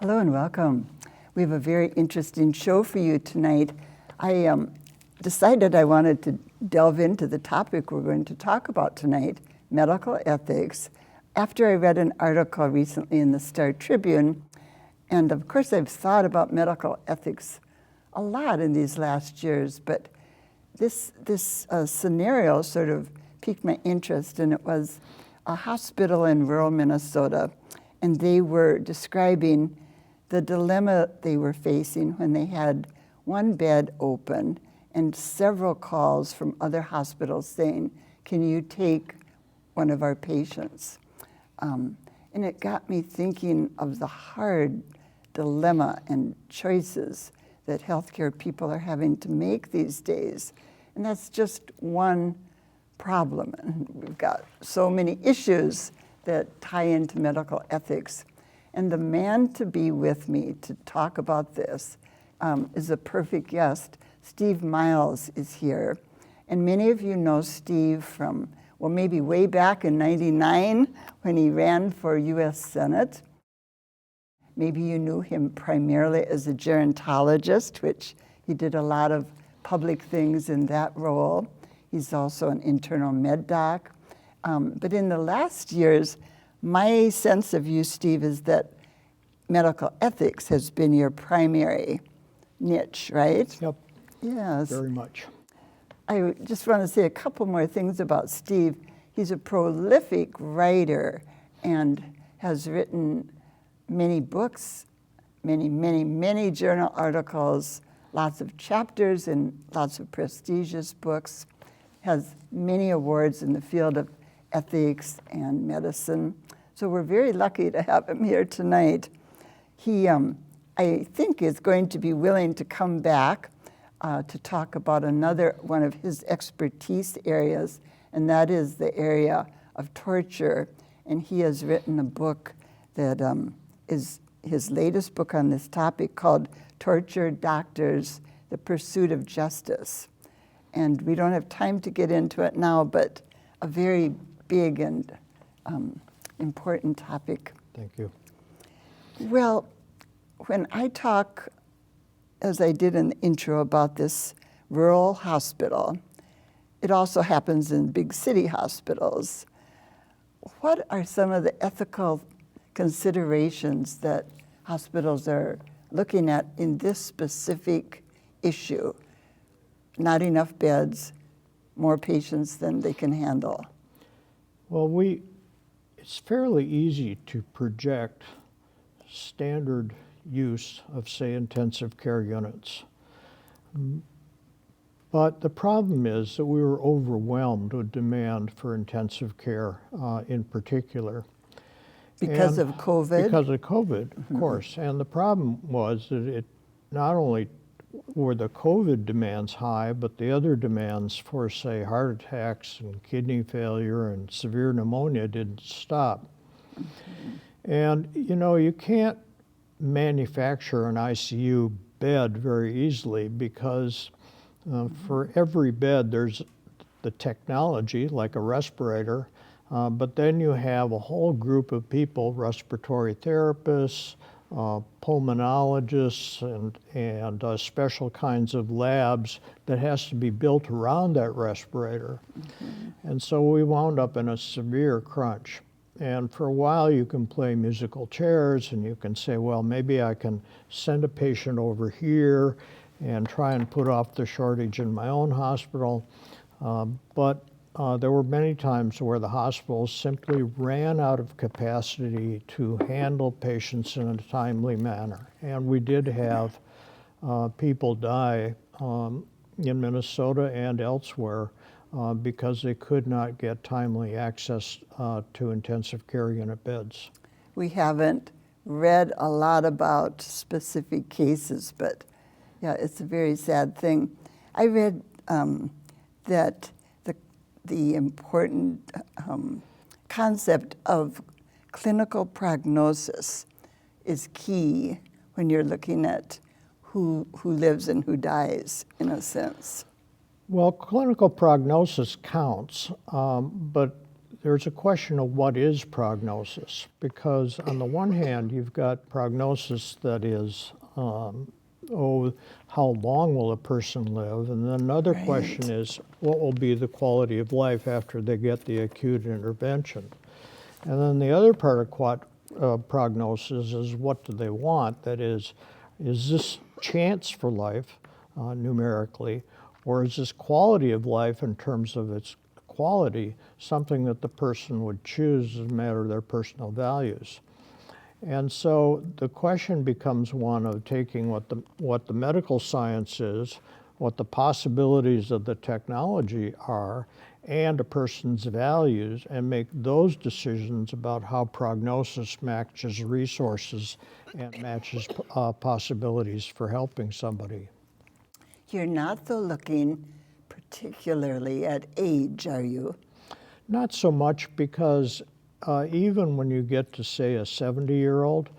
Hello and welcome. We have a very interesting show for you tonight. I decided I wanted to delve into the topic we're going to talk about tonight, medical ethics, after I read an article recently in the Star Tribune. And of course, I've thought about medical ethics a lot in these last years, but this scenario sort of piqued my interest, and it was a hospital in rural Minnesota, and they were describing the dilemma they were facing when they had one bed open and several calls from other hospitals saying, can you take one of our patients? And it got me thinking of the hard dilemma and choices that healthcare people are having to make these days. And that's just one problem. And we've got so many issues that tie into medical ethics. And the man to be with me to talk about this is a perfect guest. Steve Miles is here. And many of you know Steve from, well, maybe way back in '99 when he ran for US Senate. Maybe you knew him primarily as a gerontologist, which he did a lot of public things in that role. He's also an internal med doc. But in the last years, my sense of you, Steve, is that medical ethics has been your primary niche, right? Yep. Yes. Very much. I just want to say a couple more things about Steve. He's a prolific writer and has written many books, many journal articles, lots of chapters in lots of prestigious books, has many awards in the field of ethics and medicine. So we're very lucky to have him here tonight. He, I think, is going to be willing to come back to talk about another one of his expertise areas, and that is the area of torture. And he has written a book that is his latest book on this topic called Torture Doctors, The Pursuit of Justice. And we don't have time to get into it now, but a very big and important topic. Thank you. Well, when I talk, as I did in the intro, about this rural hospital, it also happens in big city hospitals. What are some of the ethical considerations that hospitals are looking at in this specific issue? Not enough beds, more patients than they can handle. Well, it's fairly easy to project standard use of, say, intensive care units. But the problem is that we were overwhelmed with demand for intensive care in particular. Because of COVID? Because of COVID, of course. And the problem was that it not only were the COVID demands high, but the other demands for, say, heart attacks and kidney failure and severe pneumonia didn't stop. And, you know, you can't manufacture an ICU bed very easily because for every bed there's the technology, like a respirator, but then you have a whole group of people, respiratory therapists, pulmonologists, and special kinds of labs that has to be built around that respirator. And so we wound up in a severe crunch. And for a while you can play musical chairs and you can say, well, maybe I can send a patient over here and try and put off the shortage in my own hospital. But there were many times where the hospitals simply ran out of capacity to handle patients in a timely manner. And we did have people die in Minnesota and elsewhere because they could not get timely access to intensive care unit beds. We haven't read a lot about specific cases, but yeah, it's a very sad thing. I read that the important concept of clinical prognosis is key when you're looking at who lives and who dies, in a sense. Well, clinical prognosis counts, but there's a question of what is prognosis, because on the one hand, you've got prognosis that is, how long will a person live? And then another question is, what will be the quality of life after they get the acute intervention? And then the other part of prognosis is, what do they want? That is this chance for life numerically, or is this quality of life in terms of its quality something that the person would choose as a matter of their personal values? And so the question becomes one of taking what the medical science is, what the possibilities of the technology are, and a person's values, and make those decisions about how prognosis matches resources and matches possibilities for helping somebody. You're not, though, looking particularly at age, are you? Not so much, because even when you get to, say, a 70-year-old,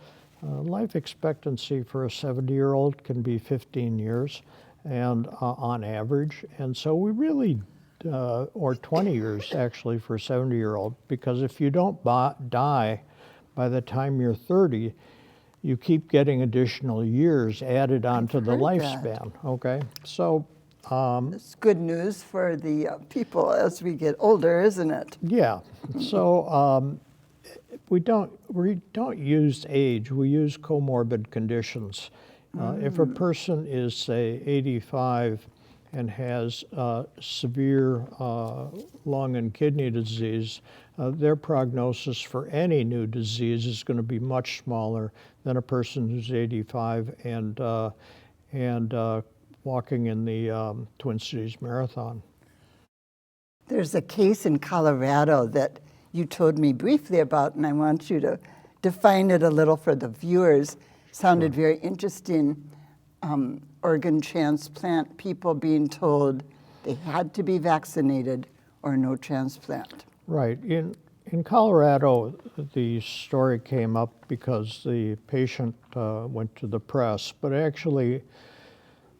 life expectancy for a 70-year-old can be 15 years, and on average. And so we really, or 20 years actually for a 70-year-old, because if you don't die by the time you're 30, you keep getting additional years added onto the lifespan, okay? So it's good news for the people as we get older, isn't it? yeah. So we don't use age. We use comorbid conditions. If a person is, say, 85 and has severe lung and kidney disease, their prognosis for any new disease is going to be much smaller than a person who's 85 and walking in the Twin Cities Marathon. There's a case in Colorado that you told me briefly about, and I want you to define it a little for the viewers. Sounded very interesting. Organ transplant, people being told they had to be vaccinated or no transplant. Right. In Colorado, the story came up because the patient went to the press, but actually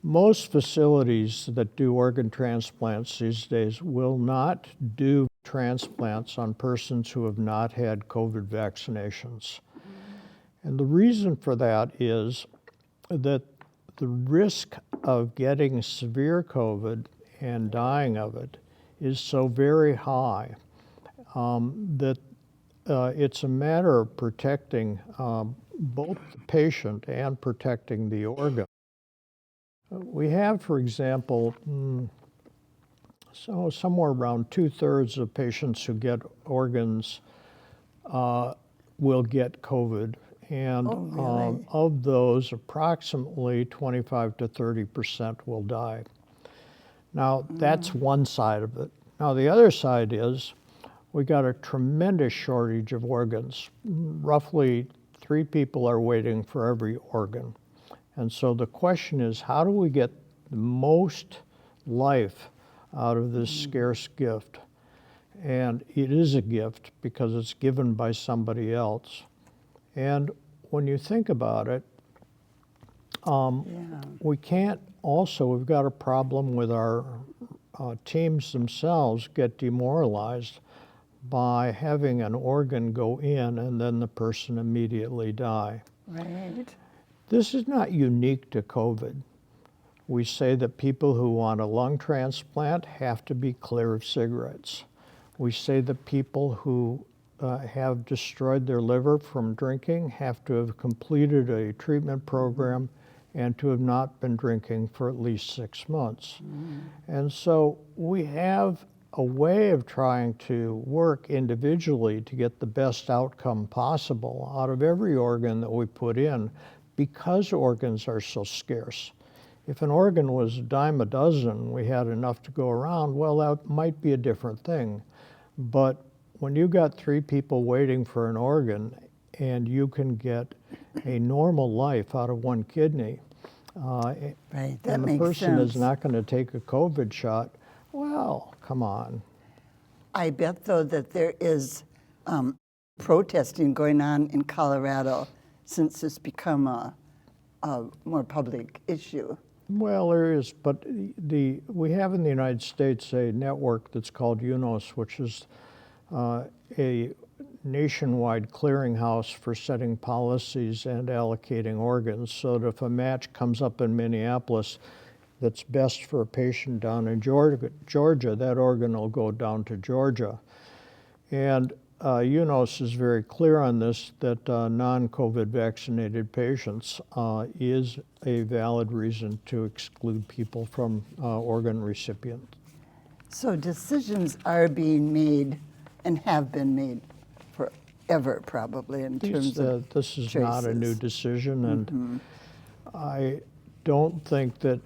most facilities that do organ transplants these days will not do transplants on persons who have not had COVID vaccinations. And the reason for that is that the risk of getting severe COVID and dying of it is so very high that it's a matter of protecting both the patient and protecting the organ. We have, for example, somewhere around 2/3 of patients who get organs will get COVID. And of those, approximately 25 to 30% will die. Now, that's one side of it. Now, the other side is we got a tremendous shortage of organs. Roughly 3 people are waiting for every organ. And so the question is, how do we get the most life out of this scarce gift? And it is a gift because it's given by somebody else. And when you think about it, we can't also, we've got a problem with our teams themselves get demoralized by having an organ go in and then the person immediately die. Right. This is not unique to COVID. We say that people who want a lung transplant have to be clear of cigarettes. We say that people who have destroyed their liver from drinking have to have completed a treatment program and to have not been drinking for at least 6 months. And so we have a way of trying to work individually to get the best outcome possible out of every organ that we put in, because organs are so scarce. If an organ was a dime a dozen, we had enough to go around, well, that might be a different thing. But when you got 3 people waiting for an organ and you can get a normal life out of 1 kidney, Right, that and the makes person sense. is not going to take a COVID shot, well, come on. I bet, though, that there is protesting going on in Colorado since it's become a more public issue. Well, there is, but we have in the United States a network that's called UNOS, which is a nationwide clearinghouse for setting policies and allocating organs, so that if a match comes up in Minneapolis that's best for a patient down in Georgia, that organ will go down to Georgia. And UNOS is very clear on this, that non-COVID vaccinated patients is a valid reason to exclude people from organ recipients. So decisions are being made and have been made forever, probably, in terms of This is choices. not a new decision, and I don't think that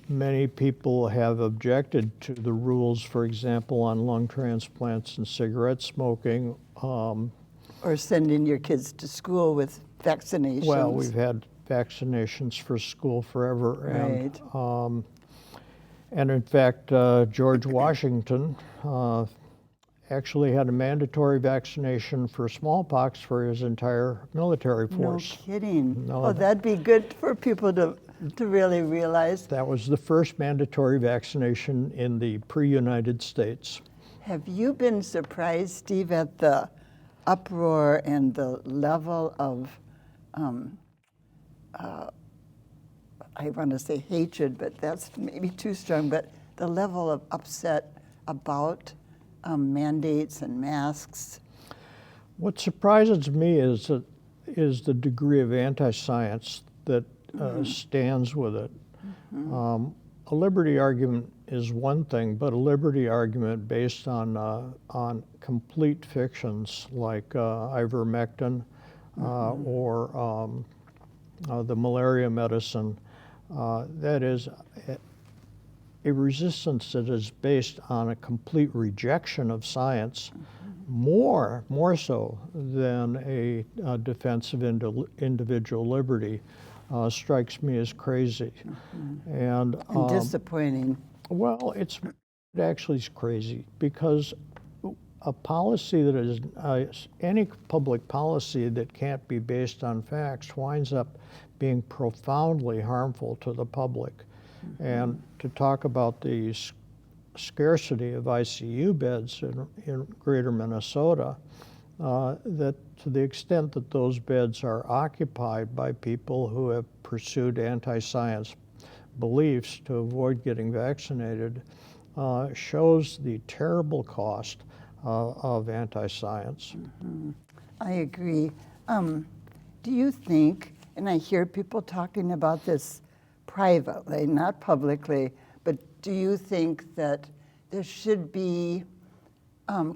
many people have objected to the rules, for example, on lung transplants and cigarette smoking. Or sending your kids to school with vaccinations. Well, we've had vaccinations for school forever. Right. And in fact, George Washington actually had a mandatory vaccination for smallpox for his entire military force. No kidding. No, Oh, that'd be good for people to really realize. That was the first mandatory vaccination in the pre-United States. Have you been surprised, Steve, at the uproar and the level of, I want to say hatred, but that's maybe too strong, but the level of upset about mandates and masks? What surprises me is the degree of anti-science that stands with it. A liberty argument is one thing, but a liberty argument based on complete fictions like ivermectin or the malaria medicine, that is a resistance that is based on a complete rejection of science, more so than a defense of individual liberty, strikes me as crazy. And disappointing. well, it actually is crazy, because a policy that is, any public policy that can't be based on facts winds up being profoundly harmful to the public. And to talk about the scarcity of ICU beds in greater Minnesota, that to the extent that those beds are occupied by people who have pursued anti-science beliefs to avoid getting vaccinated, shows the terrible cost of anti-science. I agree. Do you think, and I hear people talking about this privately, not publicly, but do you think that there should be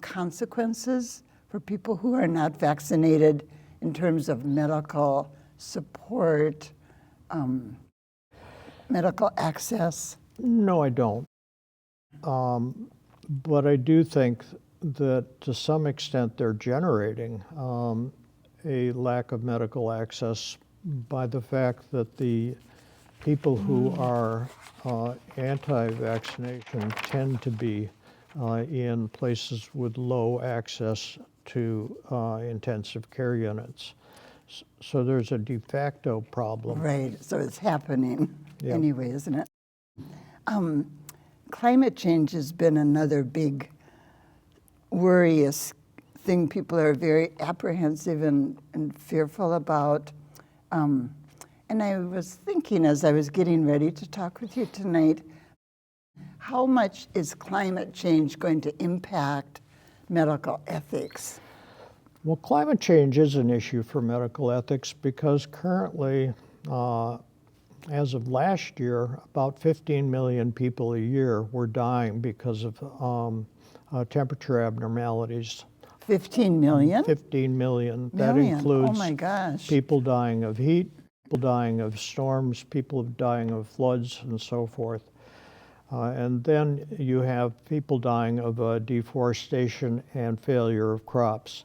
consequences for people who are not vaccinated in terms of medical support, medical access? No, I don't. But I do think that to some extent they're generating a lack of medical access by the fact that the people who are anti-vaccination tend to be in places with low access to intensive care units. So there's a de facto problem. Right, so it's happening Yeah. anyway, isn't it? Climate change has been another big worryous thing people are very apprehensive and fearful about. And I was thinking as I was getting ready to talk with you tonight, how much is climate change going to impact medical ethics? Well, climate change is an issue for medical ethics because currently, as of last year, about 15 million people a year were dying because of temperature abnormalities. 15 million? 15 million. That Million. includes Oh my gosh. people dying of heat, people dying of storms, people dying of floods, and so forth. And then you have people dying of deforestation and failure of crops.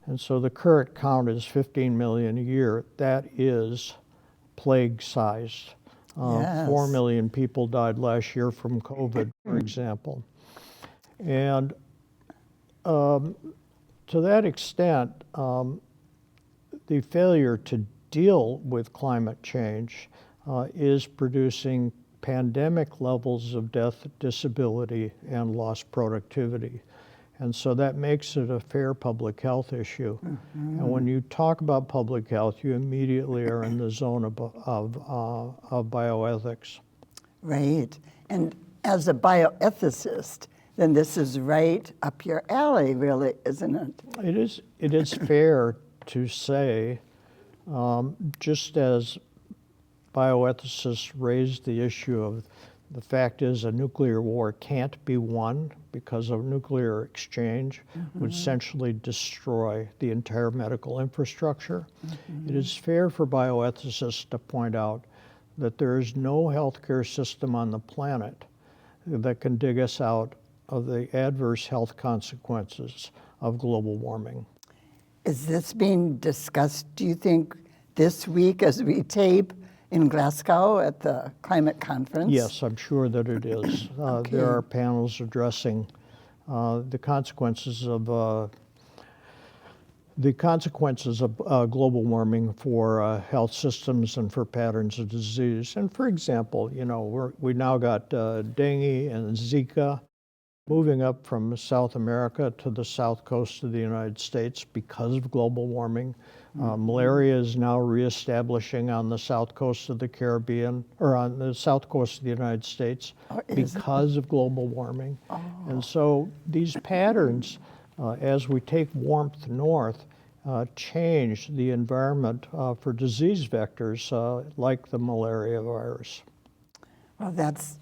And so the current count is 15 million a year. That is plague-sized. Yes. 4 million people died last year from COVID, for example. And to that extent, the failure to deal with climate change is producing pandemic levels of death, disability, and lost productivity. And so that makes it a fair public health issue. And when you talk about public health, you immediately are in the zone of bioethics. Right. And as a bioethicist, then this is right up your alley, really, isn't it? It is fair to say, just as bioethicists raised the issue of the fact is a nuclear war can't be won because a nuclear exchange would essentially destroy the entire medical infrastructure. It is fair for bioethicists to point out that there is no healthcare system on the planet that can dig us out of the adverse health consequences of global warming. Is this being discussed, do you think, this week as we tape in Glasgow at the climate conference? Yes, I'm sure that it is. Okay. There are panels addressing the consequences of global warming for health systems and for patterns of disease. And for example, you know, we now got dengue and Zika moving up from South America to the south coast of the United States because of global warming. Malaria is now reestablishing on the south coast of the Caribbean, or on the south coast of the United States because of global warming. And so these patterns, as we take warmth north, change the environment for disease vectors like the malaria virus. Well, that's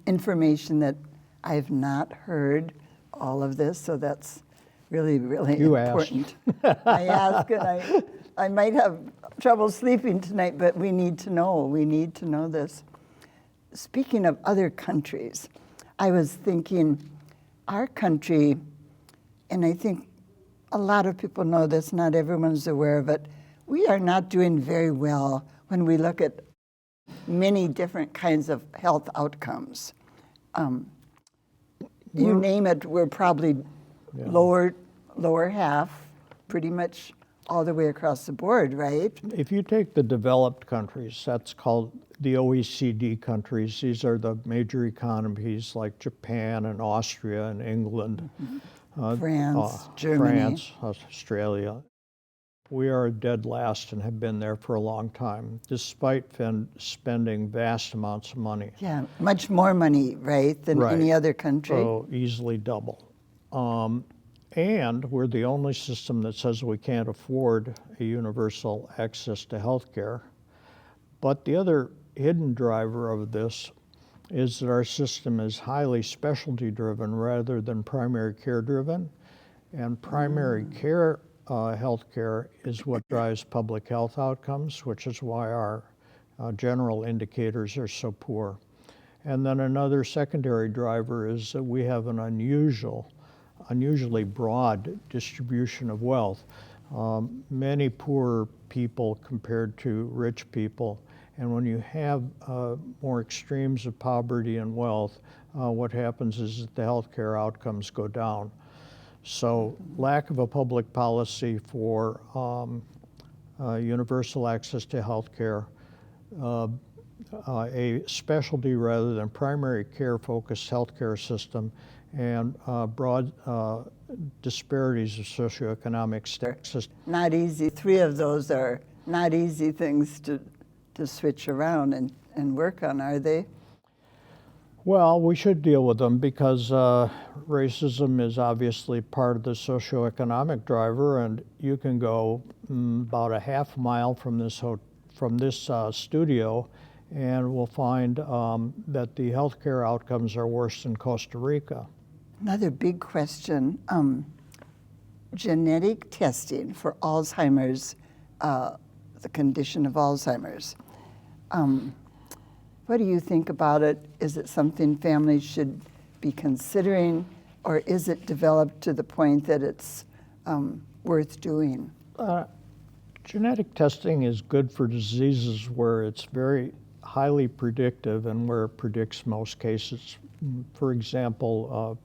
information that I've not heard, all of this, so that's really, really You important. I ask, and I might have trouble sleeping tonight, but we need to know. We need to know this. Speaking of other countries, I was thinking our country, and I think a lot of people know this, not everyone's aware of it, we are not doing very well when we look at many different kinds of health outcomes. You name it, we're probably lower half, pretty much all the way across the board, right? If you take the developed countries, that's called the OECD countries. These are the major economies like Japan and Austria and England. France, Germany. France, Australia. We are dead last and have been there for a long time, despite spending vast amounts of money. Yeah, much more money, right, than any other country. So easily double. And we're the only system that says we can't afford a universal access to health care. But the other hidden driver of this is that our system is highly specialty driven rather than primary care driven. And primary care healthcare is what drives public health outcomes, which is why our general indicators are so poor. And then another secondary driver is that we have an unusually broad distribution of wealth. Many poor people compared to rich people. And when you have more extremes of poverty and wealth, what happens is that the healthcare outcomes go down. So lack of a public policy for universal access to health care, a specialty rather than primary care focused healthcare system, and broad disparities of socioeconomic status. Not easy. 3 of those are not easy things to switch around and work on, are they? Well, we should deal with them because racism is obviously part of the socioeconomic driver, and you can go about a half mile from this studio, and we'll find that the healthcare outcomes are worse than Costa Rica. Another big question, genetic testing for Alzheimer's, the condition of Alzheimer's. What do you think about it? Is it something families should be considering, or is it developed to the point that it's worth doing? Genetic testing is good for diseases where it's very highly predictive and where it predicts most cases. For example,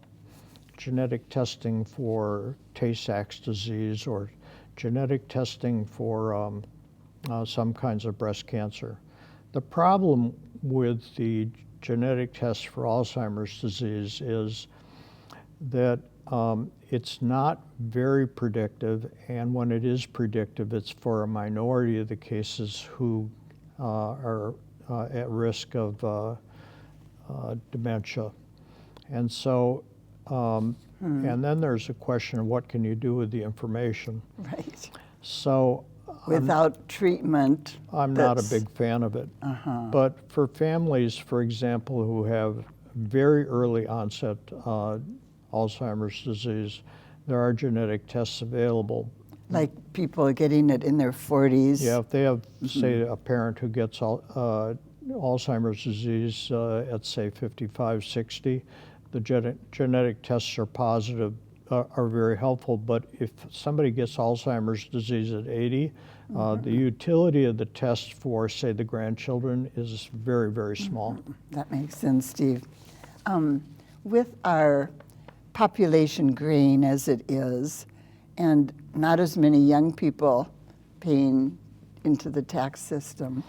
genetic testing for Tay-Sachs disease or genetic testing for some kinds of breast cancer. The problem with the genetic test for Alzheimer's disease is that it's not very predictive, and when it is predictive, it's for a minority of the cases who are at risk of dementia. And so, and then there's a question of what can you do with the information. Right. So Without treatment. I'm not a big fan of it. But for families, for example, who have very early onset Alzheimer's disease, there are genetic tests available. Like people getting it in their 40s. Yeah, if they have, say, a parent who gets Alzheimer's disease at, say, 55, 60, the genetic tests are positive, are very helpful. But if somebody gets Alzheimer's disease at 80, the utility of the test for, say, the grandchildren is very, very small. That makes sense, Steve. With our population graying as it is, and not as many young people paying into the tax system,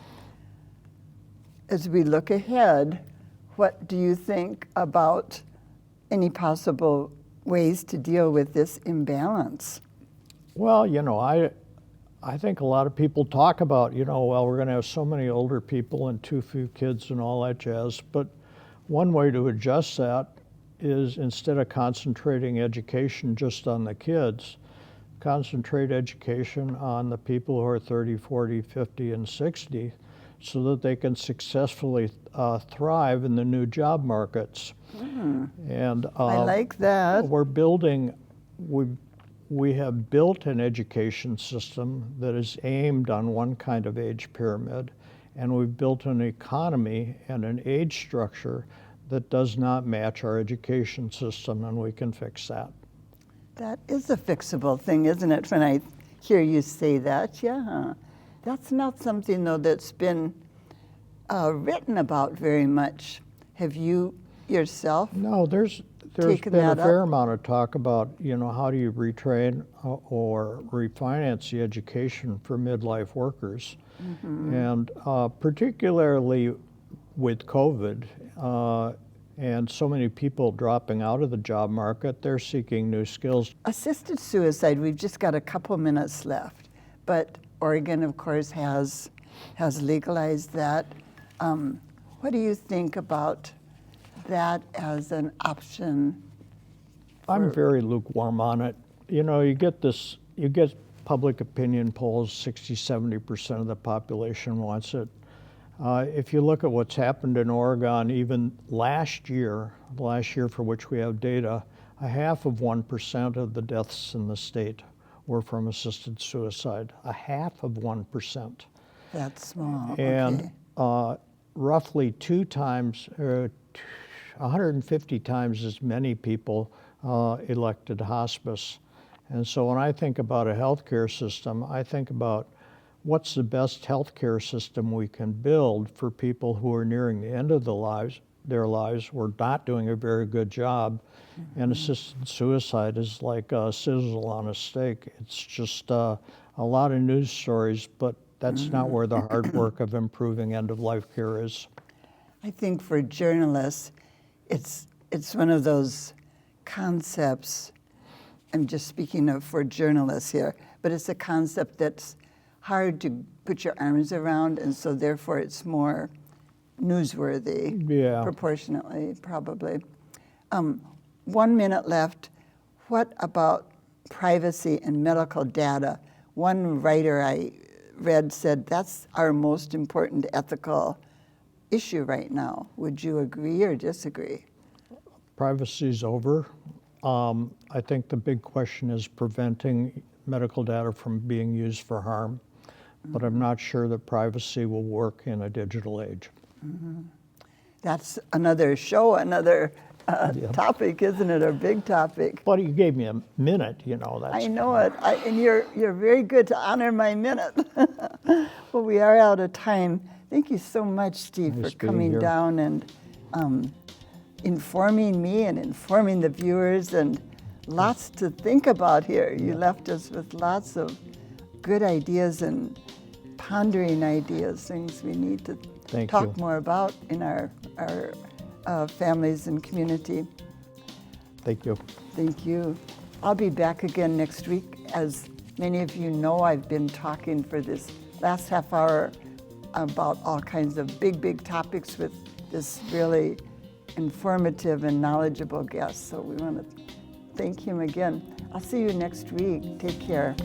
as we look ahead, what do you think about any possible ways to deal with this imbalance? Well, you know, I think a lot of people talk about, you know, well, we're going to have so many older people and too few kids and all that jazz. But one way to adjust that is, instead of concentrating education just on the kids, concentrate education on the people who are 30, 40, 50, and 60, so that they can successfully thrive in the new job markets. And I like that. we're building, we have built an education system that is aimed on one kind of age pyramid, and we've built an economy and an age structure that does not match our education system, and we can fix that. That is a fixable thing, isn't it, when I hear you say that? Yeah. That's not something, though, that's been written about very much. Have you yourself? No, there's taken been a that fair up? amount of talk about, you know, how do you retrain or refinance the education for midlife workers. And particularly with COVID, and so many people dropping out of the job market, they're seeking new skills. Assisted suicide, we've just got a couple minutes left, but Oregon, of course, has legalized that. What do you think about that as an option? I'm very lukewarm on it. You know, you get public opinion polls, 60, 70% of the population wants it. If you look at what's happened in Oregon, even last year for which we have data, 0.5% of the deaths in the state were from assisted suicide. 0.5%. That's small. And okay. Roughly 150 times as many people elected hospice. And so when I think about a healthcare system, I think about what's the best healthcare system we can build for people who are nearing the end of their lives, or not doing a very good job. And assisted suicide is like a sizzle on a steak. It's just a lot of news stories, but that's not where the hard work of improving end-of-life care is. I think for journalists, it's one of those concepts, I'm just speaking of for journalists here, but it's a concept that's hard to put your arms around, and so therefore it's more newsworthy, proportionately, probably. 1 minute left. What about privacy and medical data? One writer I read said that's our most important ethical issue right now. Would you agree or disagree? Privacy's over. I think the big question is preventing medical data from being used for harm, but I'm not sure that privacy will work in a digital age. That's another show, another topic, isn't it? A big topic. But you gave me a minute, you know. That's I know it, and you're very good to honor my minute. Well, we are out of time. Thank you so much, Steve, Nice for coming being here. down and informing me and informing the viewers, and lots to think about here. You left us with lots of good ideas and pondering ideas, things we need to talk more about in our families and community. Thank you. Thank you. I'll be back again next week. As many of you know, I've been talking for this last half hour about all kinds of big topics with this really informative and knowledgeable guest. So we want to thank him again. I'll see you next week. Take care.